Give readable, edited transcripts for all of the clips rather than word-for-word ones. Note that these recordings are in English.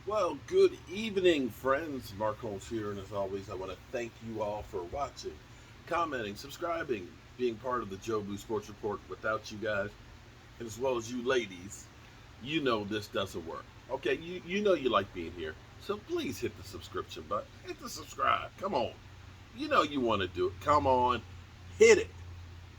Well, good evening, friends. Mark Holmes here, and as always, I want to thank you all for watching, commenting, subscribing, being part of the Joe Blue Sports Report. Without you guys, as well as you ladies, you know this doesn't work. Okay, you know you like being here, so please hit the subscription button. Hit the subscribe. Come on. You know you want to do it. Come on. Hit it.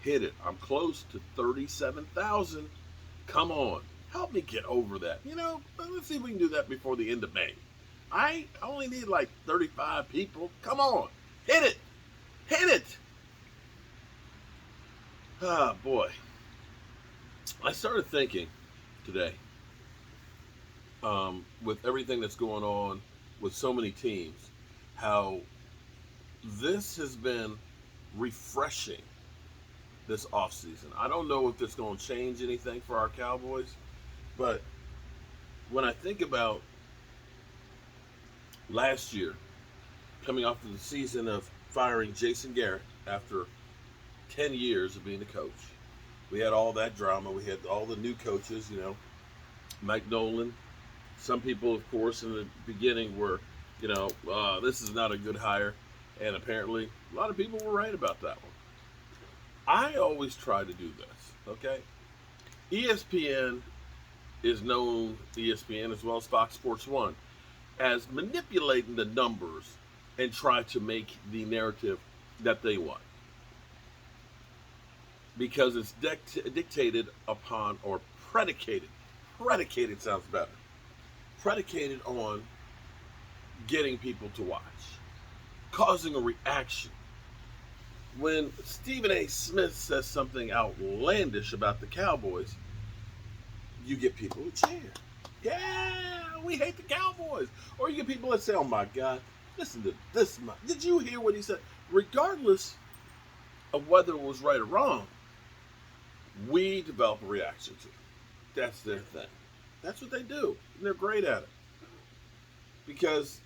Hit it. I'm close to 37,000. Come on. Help me get over that. Let's see if we can do that before the end of May. I only need like 35 people. Come on. Hit it. Hit it. Ah, boy. I started thinking today, with everything that's going on with so many teams, how this has been refreshing this offseason. I don't know if it's going to change anything for our Cowboys, but when I think about last year, coming off of the season of firing Jason Garrett after 10 years of being a coach, we had all that drama. We had all the new coaches, Mike Nolan. Some people, of course, in the beginning were, this is not a good hire. And apparently, a lot of people were right about that one. I always try to do this, okay? ESPN is known, ESPN as well as Fox Sports 1, as manipulating the numbers and try to make the narrative that they want. Because it's dictated upon or predicated sounds better, predicated on getting people to watch, causing a reaction. When Stephen A. Smith says something outlandish about the Cowboys, you get people who cheer. Yeah, we hate the Cowboys. Or you get people that say, oh my God, listen to this. Did you hear what he said? Regardless of whether it was right or wrong, we develop a reaction to it. That's their thing. That's what they do. And they're great at it. Because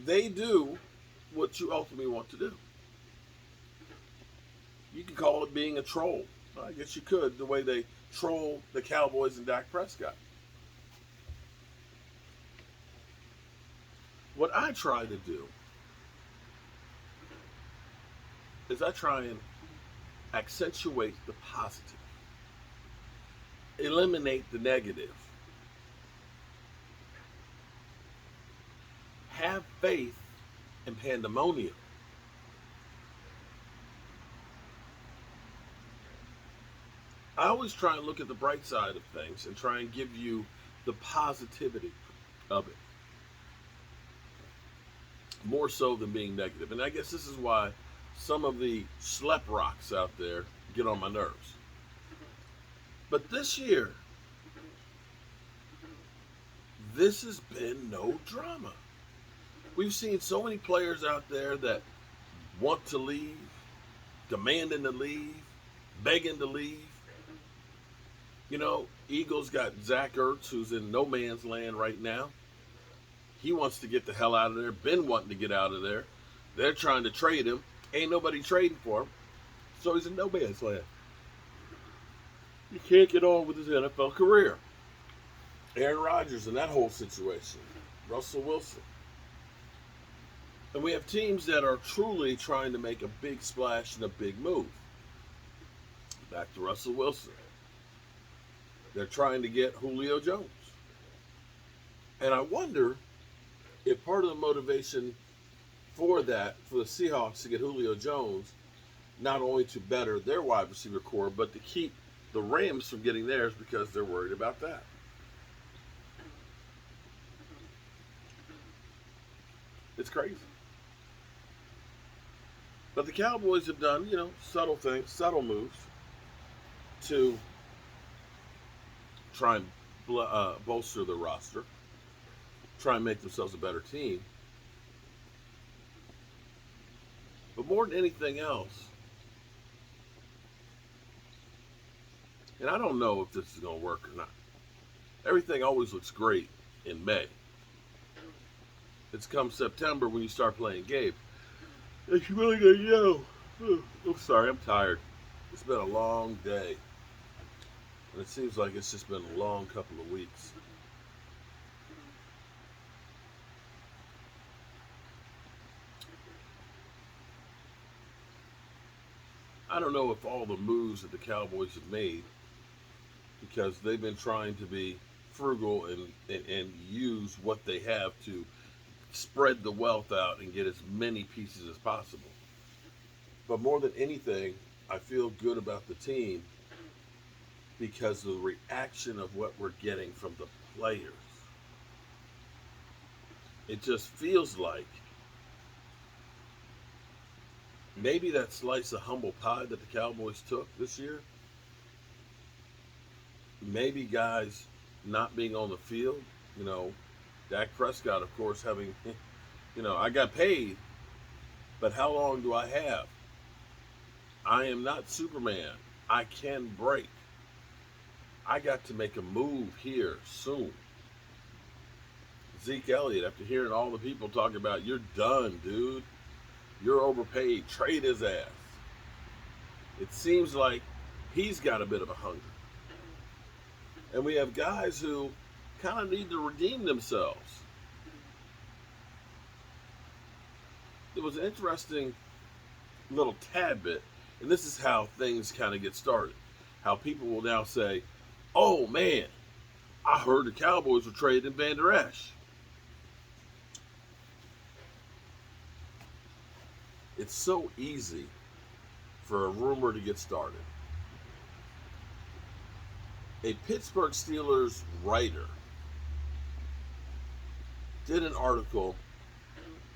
they do what you ultimately want to do. You could call it being a troll. I guess you could, the way they troll the Cowboys and Dak Prescott. What I try to do is I try and accentuate the positive, eliminate the negative, have faith in pandemonium. I always try and look at the bright side of things and try and give you the positivity of it, more so than being negative. And I guess this is why some of the schlep rocks out there get on my nerves. But this year, this has been no drama. We've seen so many players out there that want to leave, demanding to leave, begging to leave. Eagles got Zach Ertz, who's in no man's land right now. He wants to get the hell out of there. Been wanting to get out of there. They're trying to trade him. Ain't nobody trading for him. So he's in no man's land. He can't get on with his NFL career. Aaron Rodgers in that whole situation. Russell Wilson. And we have teams that are truly trying to make a big splash and a big move. Back to Russell Wilson. They're trying to get Julio Jones. And I wonder if part of the motivation for that, for the Seahawks to get Julio Jones, not only to better their wide receiver core, but to keep the Rams from getting theirs because they're worried about that. It's crazy. But the Cowboys have done, subtle things, subtle moves to try and bolster the roster, try and make themselves a better team. But more than anything else, and I don't know if this is going to work or not, everything always looks great in May. It's come September when you start playing games. It's really going to I'm sorry, I'm tired. It's been a long day. And it seems like it's just been a long couple of weeks. I don't know if all the moves that the Cowboys have made, because they've been trying to be frugal and use what they have to spread the wealth out and get as many pieces as possible. But more than anything, I feel good about the team because of the reaction of what we're getting from the players. It just feels like maybe that slice of humble pie that the Cowboys took this year, maybe guys not being on the field, you know, Dak Prescott, of course, having, I got paid, but how long do I have? I am not Superman. I can break. I got to make a move here soon. Zeke Elliott, after hearing all the people talking about, you're done, dude. You're overpaid. Trade his ass. It seems like he's got a bit of a hunger. And we have guys who kind of need to redeem themselves. It was an interesting little tad bit, and this is how things kind of get started. How people will now say, oh man, I heard the Cowboys were trading Vander Esch. It's so easy for a rumor to get started. A Pittsburgh Steelers writer did an article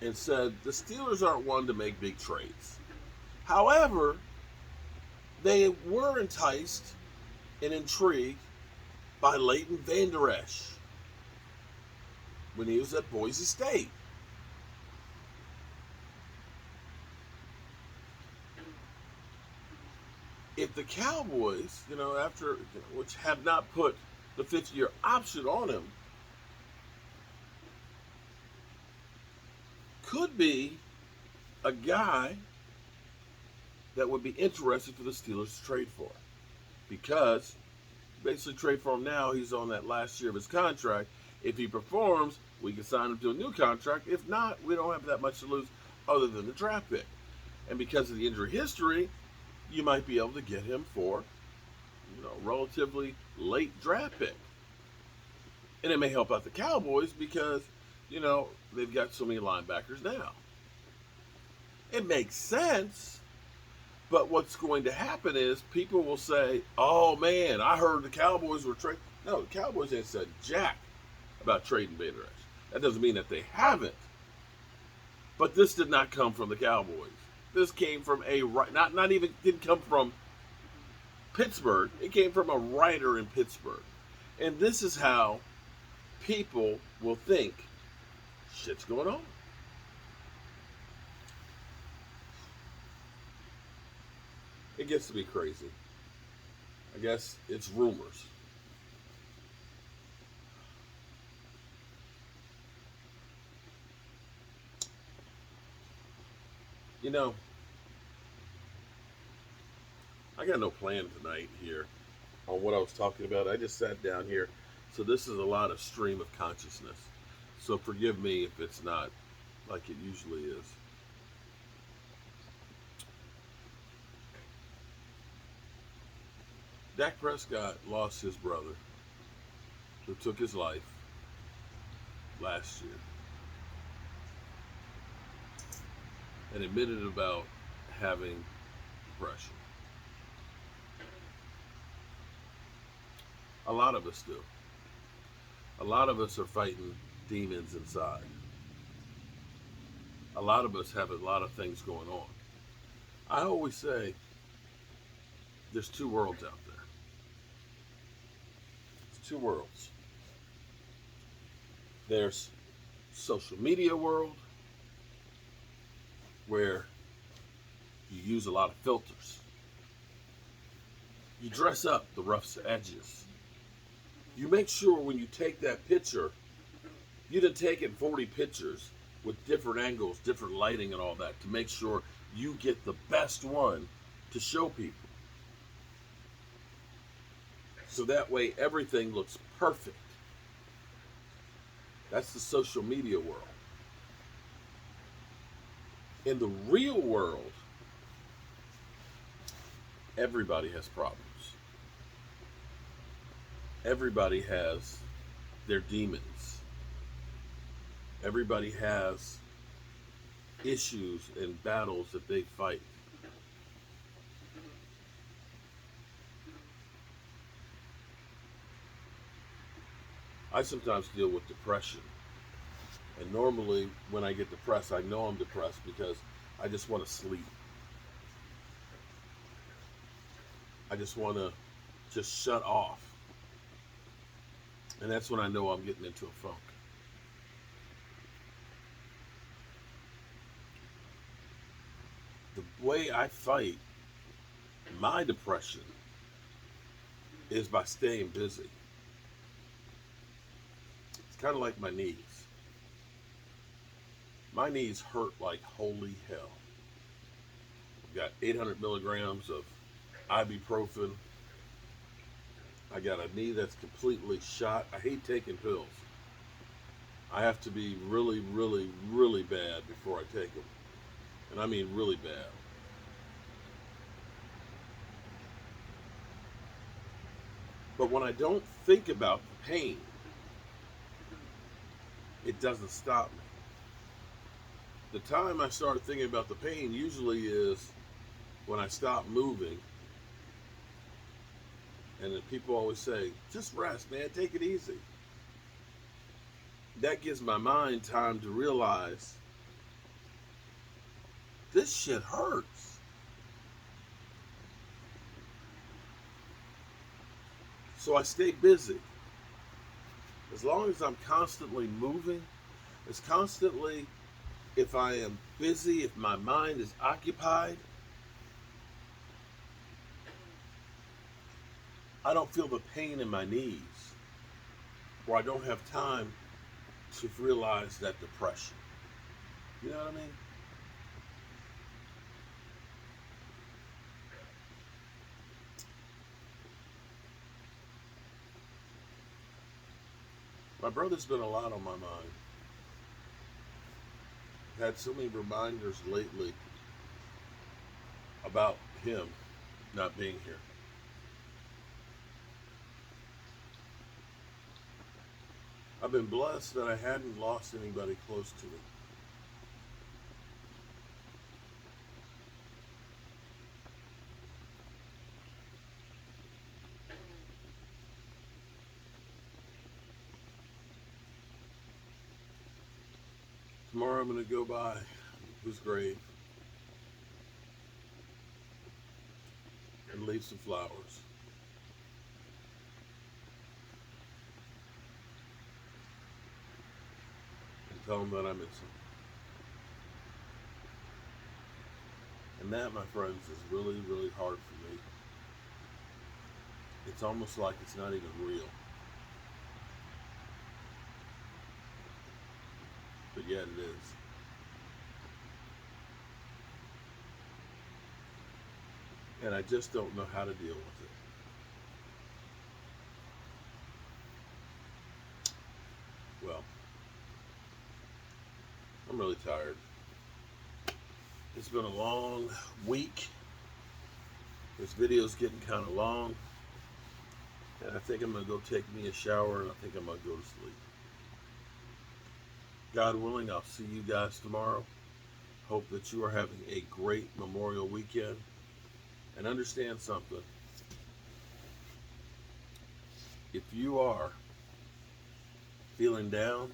and said the Steelers aren't one to make big trades. However, they were enticed and intrigued by Leighton Vander Esch when he was at Boise State. If the Cowboys, after, which have not put the 50-year option on him, could be a guy that would be interested for the Steelers to trade for. Because basically trade for him now, he's on that last year of his contract. If he performs, we can sign him to a new contract. If not, we don't have that much to lose other than the draft pick. And because of the injury history, you might be able to get him for, relatively late draft pick. And it may help out the Cowboys because, they've got so many linebackers now. It makes sense, but what's going to happen is people will say, oh man, I heard the Cowboys were trading. No, the Cowboys ain't said jack about trading Vander Esch. That doesn't mean that they haven't. But this did not come from the Cowboys. This came from didn't come from Pittsburgh. It came from a writer in Pittsburgh. And this is how people will think shit's going on. It gets to be crazy. I guess it's rumors. I got no plan tonight here on what I was talking about. I just sat down here. So this is a lot of stream of consciousness. So forgive me if it's not like it usually is. Dak Prescott lost his brother, who took his life last year, and admitted about having depression. A lot of us do. A lot of us are fighting demons inside. A lot of us have a lot of things going on. I always say there's two worlds out there. There's two worlds. There's social media world, where you use a lot of filters. You dress up the rough edges. You make sure when you take that picture, you done taken 40 pictures with different angles, different lighting and all that to make sure you get the best one to show people. So that way everything looks perfect. That's the social media world. In the real world, Everybody has problems. Everybody has their demons. Everybody has issues and battles that they fight. I sometimes deal with depression. And normally, when I get depressed, I know I'm depressed because I just want to sleep. I just want to just shut off. And that's when I know I'm getting into a funk. The way I fight my depression is by staying busy. It's kind of like my knees. My knees hurt like holy hell. I've got 800 milligrams of ibuprofen. I got a knee that's completely shot. I hate taking pills. I have to be really, really, really bad before I take them. And I mean really bad. But when I don't think about the pain, it doesn't stop me. The time I start thinking about the pain usually is when I stop moving. And then people always say, just rest, man, take it easy. That gives my mind time to realize this shit hurts. So I stay busy. As long as I'm constantly moving, it's constantly, if I am busy, if my mind is occupied, I don't feel the pain in my knees, or I don't have time to realize that depression. You know what I mean? My brother's been a lot on my mind. I've had so many reminders lately about him not being here. I've been blessed that I hadn't lost anybody close to me. Tomorrow I'm going to go by his grave and leave some flowers and tell him that I miss him. And that, my friends, is really, really hard for me. It's almost like it's not even real. But yet it is. And I just don't know how to deal with it. Well, I'm really tired. It's been a long week. This video's getting kind of long. And I think I'm going to go take me a shower, and I think I'm going to go to sleep. God willing, I'll see you guys tomorrow. Hope that you are having a great Memorial weekend. And understand something. If you are feeling down,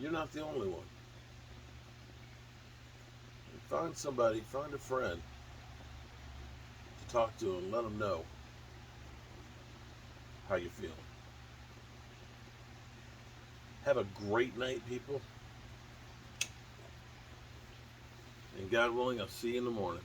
you're not the only one. Find somebody, find a friend to talk to and let them know how you're feeling. Have a great night, people. And God willing, I'll see you in the morning.